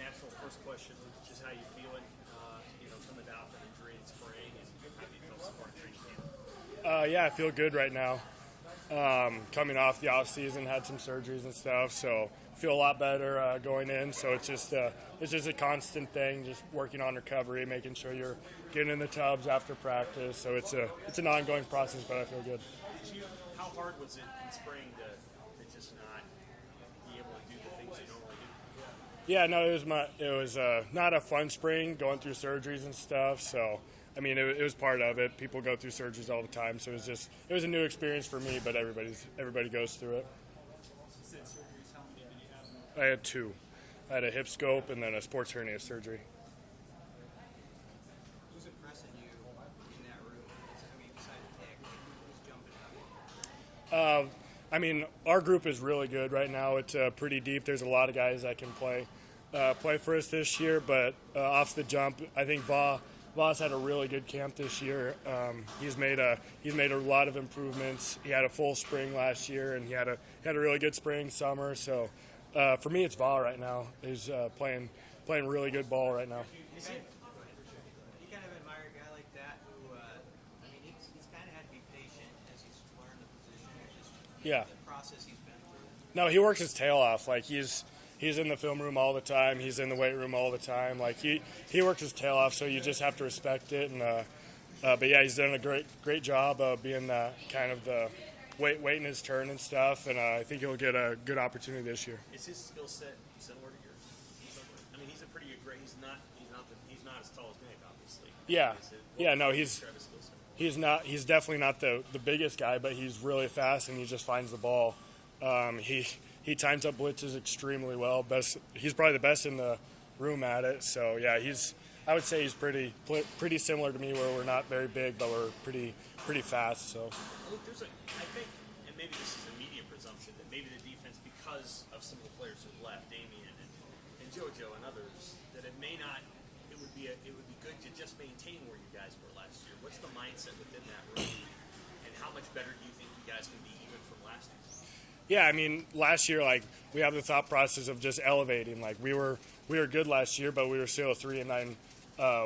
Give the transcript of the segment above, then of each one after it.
natural first question, just how you feeling, coming down from injury in spring, and how do you feel so far in training camp? Yeah, I feel good right now. Coming off the offseason, had some surgeries and stuff, so feel a lot better going in. So it's just a constant thing, just working on recovery, making sure you're getting in the tubs after practice. So it's an ongoing process, but I feel good. How hard was it in spring to just not be able to do the things you normally do? Yeah, no, it was not a fun spring going through surgeries and stuff. So I mean, it was part of it. People go through surgeries all the time, so it was a new experience for me. But everybody goes through it. Since surgeries, how many did you have? I had 2. I had a hip scope and then a sports hernia surgery. Who's impressing you in that room? I mean, besides Nick, who's jumping up? I mean, our group is really good right now. It's pretty deep. There's a lot of guys that can play for us this year. But off the jump, I think Voss had a really good camp this year. He's made a lot of improvements. He had a full spring last year, and he had a really good spring, summer. So for me, it's Voss right now. He's playing really good ball right now. You kind of admire a guy like that who, he's kind of had to be patient as he's learned the position. Yeah. The process he's been through. No, he works his tail off. Like he's in the film room all the time. He's in the weight room all the time. Like he works his tail off, so you just have to respect it. And but yeah, he's done a great job of being kind of the waiting his turn and stuff. And I think he'll get a good opportunity this year. Is his skill set similar to yours? I mean, he's a pretty good grade. He's not as tall as Nick, obviously. Yeah. No, he's definitely not the biggest guy, but he's really fast and he just finds the ball. He times up blitzes extremely well. He's probably the best in the room at it. So yeah, I would say he's pretty similar to me, where we're not very big, but we're pretty fast. So. Luke, I think, and maybe this is a media presumption, that maybe the defense, because of some of the players who left, Damian and JoJo and others, that it would be good to just maintain where you guys were last year. What's the mindset within that room, and how much better do you think you guys can be even from last year? Yeah, I mean, last year, like, we have the thought process of just elevating. Like, we were good last year, but we were still a 3-9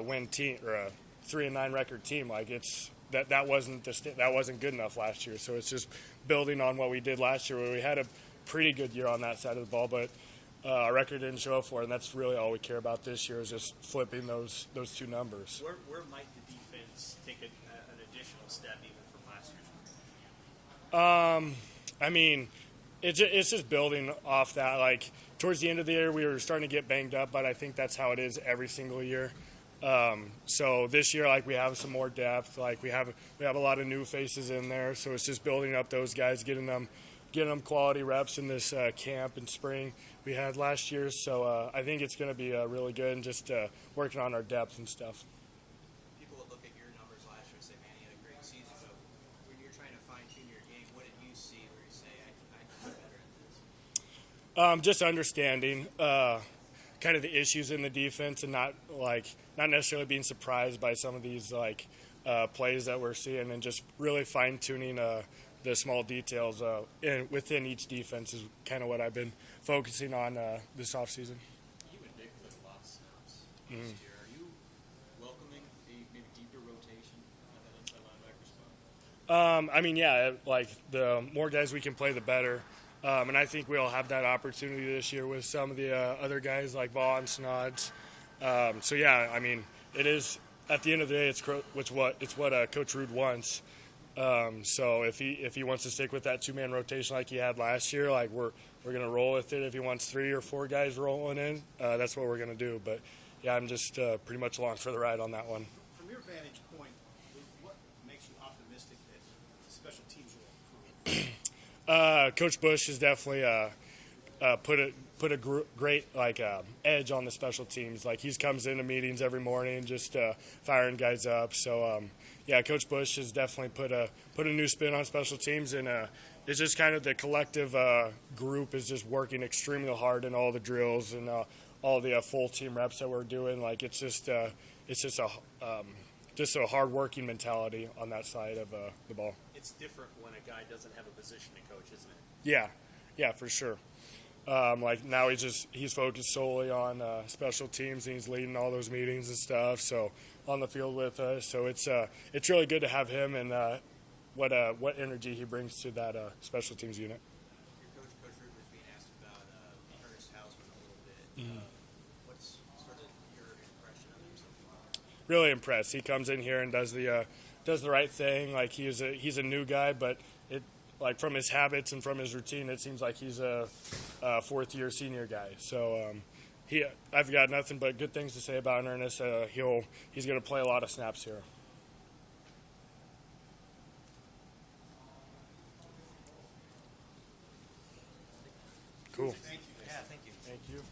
win team, or a 3-9 record team. Like, that wasn't good enough last year. So it's just building on what we did last year, where we had a pretty good year on that side of the ball, but our record didn't show up for it, and that's really all we care about this year, is just flipping those 2 numbers. Where might the defense take an additional step even from last year? I mean, it's just building off that. Like, towards the end of the year, we were starting to get banged up, but I think that's how it is every single year. So this year, like, we have some more depth. Like, we have a lot of new faces in there. So it's just building up those guys, getting them quality reps in this camp and spring we had last year. So I think it's going to be really good, and just working on our depth and stuff. People would look at your numbers last year and say, man, he had a great season. But when you're trying to fine-tune your game, what did you see where you say, I can do better at this? Just understanding kind of the issues in the defense, and not necessarily being surprised by some of these plays that we're seeing, and just really fine-tuning the small details within each defense is kind of what I've been focusing on this offseason. You and Nick played a lot of snaps this year. Are you welcoming a maybe deeper rotation at that inside linebacker spot? I mean, yeah, like, the more guys we can play, the better. And I think we'll have that opportunity this year with some of the other guys like Vaughn, Snods. So yeah, I mean, it is, at the end of the day, it's what Coach Rude wants. So if he wants to stick with that 2-man rotation like he had last year, like, we're gonna roll with it. If he wants 3 or 4 guys rolling in, that's what we're gonna do. But yeah, I'm just pretty much along for the ride on that one. From your vantage point, what makes you optimistic that special teams will improve? Coach Bush has definitely put a great edge on the special teams. Like, he comes into meetings every morning just firing guys up. So yeah, Coach Bush has definitely put a new spin on special teams, and it's just kind of the collective group is just working extremely hard in all the drills and all the full team reps that we're doing. Like, it's just a hard-working mentality on that side of the ball. It's different when a guy doesn't have a position to coach, isn't it? Yeah, for sure. Like now he's focused solely on special teams, and he's leading all those meetings and stuff. So on the field with us, so it's really good to have him, and what energy he brings to that special teams unit. Your Coach Rivers, being asked about Ernest Hausman a little bit. What's sort of your impression of him so far? Really impressed. He comes in here and does the right thing. Like he's a new guy, but like from his habits and from his routine, it seems like he's a fourth-year senior guy. So I've got nothing but good things to say about Ernest. He's going to play a lot of snaps here. Cool. Thank you. Yeah, thank you. Thank you.